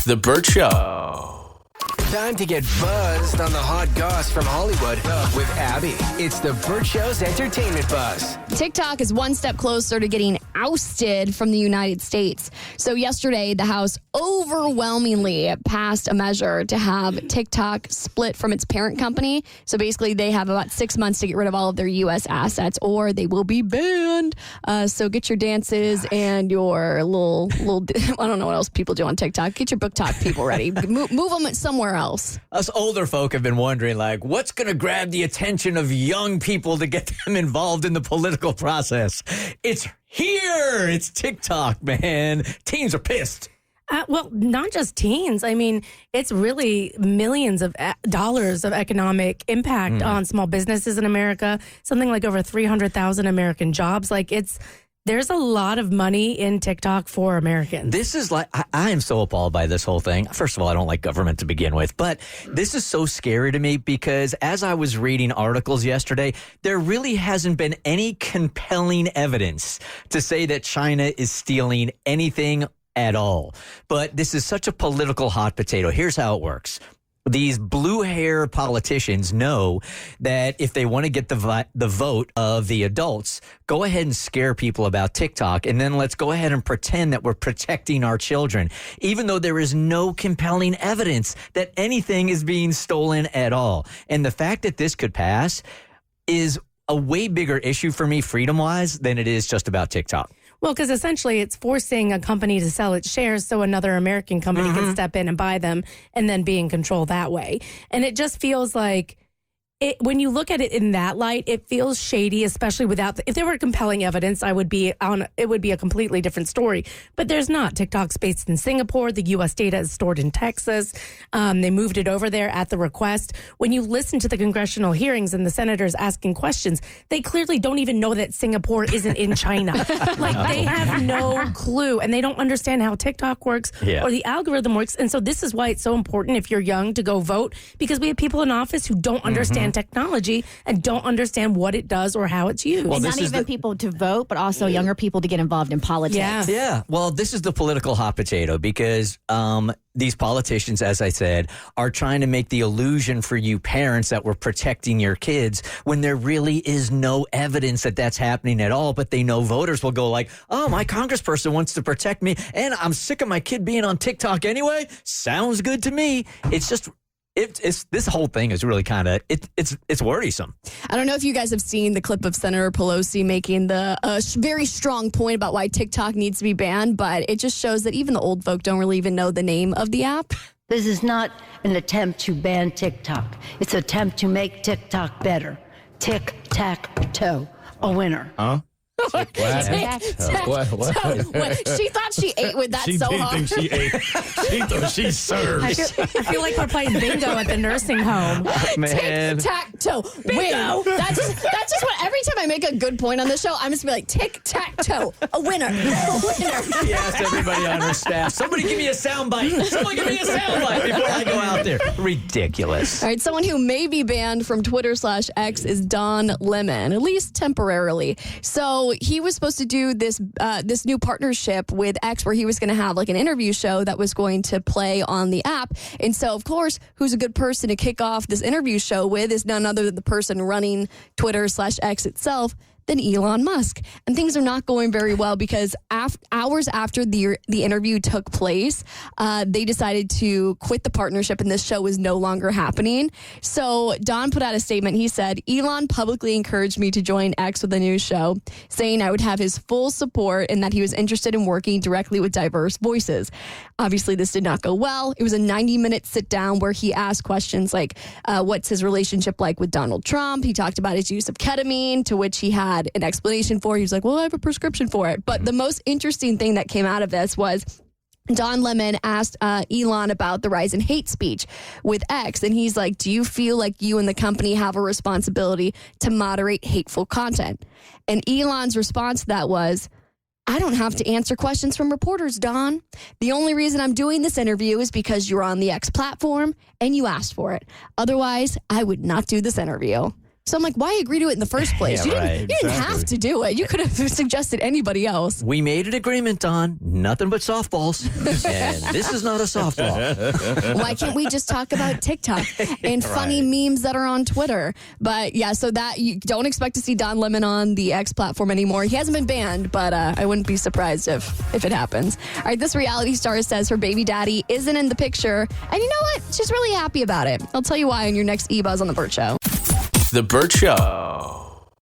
The Bert Show. Time to get buzzed on the hot goss from Hollywood with Abby. It's the Bert Show's entertainment buzz. TikTok is one step closer to getting ousted from the United States. So yesterday, the House overwhelmingly passed a measure to have TikTok split from its parent company. So basically, they have about 6 months to get rid of all of their U.S. assets or they will be banned. So get your dances and your little, I don't know what else people do on TikTok. Get your book talk people ready. Move them somewhere else. Us older folk have been wondering, like, what's going to grab the attention of young people to get them involved in the political process? It's here. It's TikTok, man. Teens are pissed. Well, not just teens. I mean, it's really millions of dollars of economic impact on small businesses in America. Something like over 300,000 American jobs. There's a lot of money in TikTok for Americans. This is like, I am so appalled by this whole thing. First of all, I don't like government to begin with, but this is so scary to me because as I was reading articles yesterday, there really hasn't been any compelling evidence to say that China is stealing anything at all. But this is such a political hot potato. Here's how it works. These blue hair politicians know that if they want to get the vote of the adults, go ahead and scare people about TikTok, and then let's go ahead and pretend that we're protecting our children, even though there is no compelling evidence that anything is being stolen at all. And the fact that this could pass is a way bigger issue for me freedom-wise than it is just about TikTok. Well, because essentially it's forcing a company to sell its shares so another American company can step in and buy them and then be in control that way. And it just feels like when you look at it in that light, it feels shady, especially without if there were compelling evidence, it would be a completely different story. But there's not. TikTok's based in Singapore. The U.S. data is stored in Texas. They moved it over there at the request. When you listen to the congressional hearings and the senators asking questions, they clearly don't even know that Singapore isn't in China. They have no clue, and they don't understand how TikTok works or the algorithm works. And so this is why it's so important if you're young to go vote, because we have people in office who don't understand technology and don't understand what it does or how it's used. Well, and not even people to vote, but also younger people to get involved in politics. Yeah. Well, this is the political hot potato because these politicians, as I said, are trying to make the illusion for you parents that we're protecting your kids when there really is no evidence that that's happening at all. But they know voters will go like, oh, my congressperson wants to protect me and I'm sick of my kid being on TikTok anyway. Sounds good to me. It's just... It's this whole thing is really kind of it's worrisome. I don't know if you guys have seen the clip of Senator Pelosi making the very strong point about why TikTok needs to be banned, but it just shows that even the old folk don't really even know the name of the app. This is not an attempt to ban TikTok. It's an attempt to make TikTok better. Tic-tac-toe, a winner. Huh? What? She thought she ate with that so hard. She didn't think she ate. She thought she served. I feel like we're playing bingo at the nursing home. Man. Tic-tac-toe. Bingo. That's just what, every time I make a good point on the show, I'm just going to be like, tic-tac-toe, a winner, a winner. She asked everybody on her staff, somebody give me a soundbite. Somebody give me a soundbite before I go out there. Ridiculous. All right, someone who may be banned from Twitter/X is Don Lemon, at least temporarily. So he was supposed to do this new partnership with X where he was going to have like an interview show that was going to play on the app. And so, of course, who's a good person to kick off this interview show with is none other than the person running Twitter/X itself than Elon Musk. And things are not going very well because hours after the interview took place, they decided to quit the partnership and this show was no longer happening. So Don put out a statement. He said, Elon publicly encouraged me to join X with a new show, saying I would have his full support and that he was interested in working directly with diverse voices. Obviously, this did not go well. It was a 90-minute sit down where he asked questions like, what's his relationship like with Donald Trump? He talked about his use of ketamine, to which he had an explanation for. He was like, well, I have a prescription for it. But the most interesting thing that came out of this was Don Lemon asked Elon about the rise in hate speech with X. And he's like, do you feel like you and the company have a responsibility to moderate hateful content? And Elon's response to that was, I don't have to answer questions from reporters, Don. The only reason I'm doing this interview is because you're on the X platform and you asked for it. Otherwise, I would not do this interview. So I'm like, why agree to it in the first place? Yeah, You didn't have to do it. You could have suggested anybody else. We made an agreement on nothing but softballs. And this is not a softball. Why can't we just talk about TikTok and funny memes that are on Twitter? But yeah, so that you don't expect to see Don Lemon on the X platform anymore. He hasn't been banned, but I wouldn't be surprised if it happens. All right, this reality star says her baby daddy isn't in the picture. And you know what? She's really happy about it. I'll tell you why in your next E-Buzz on The Bert Show. The Bert Show.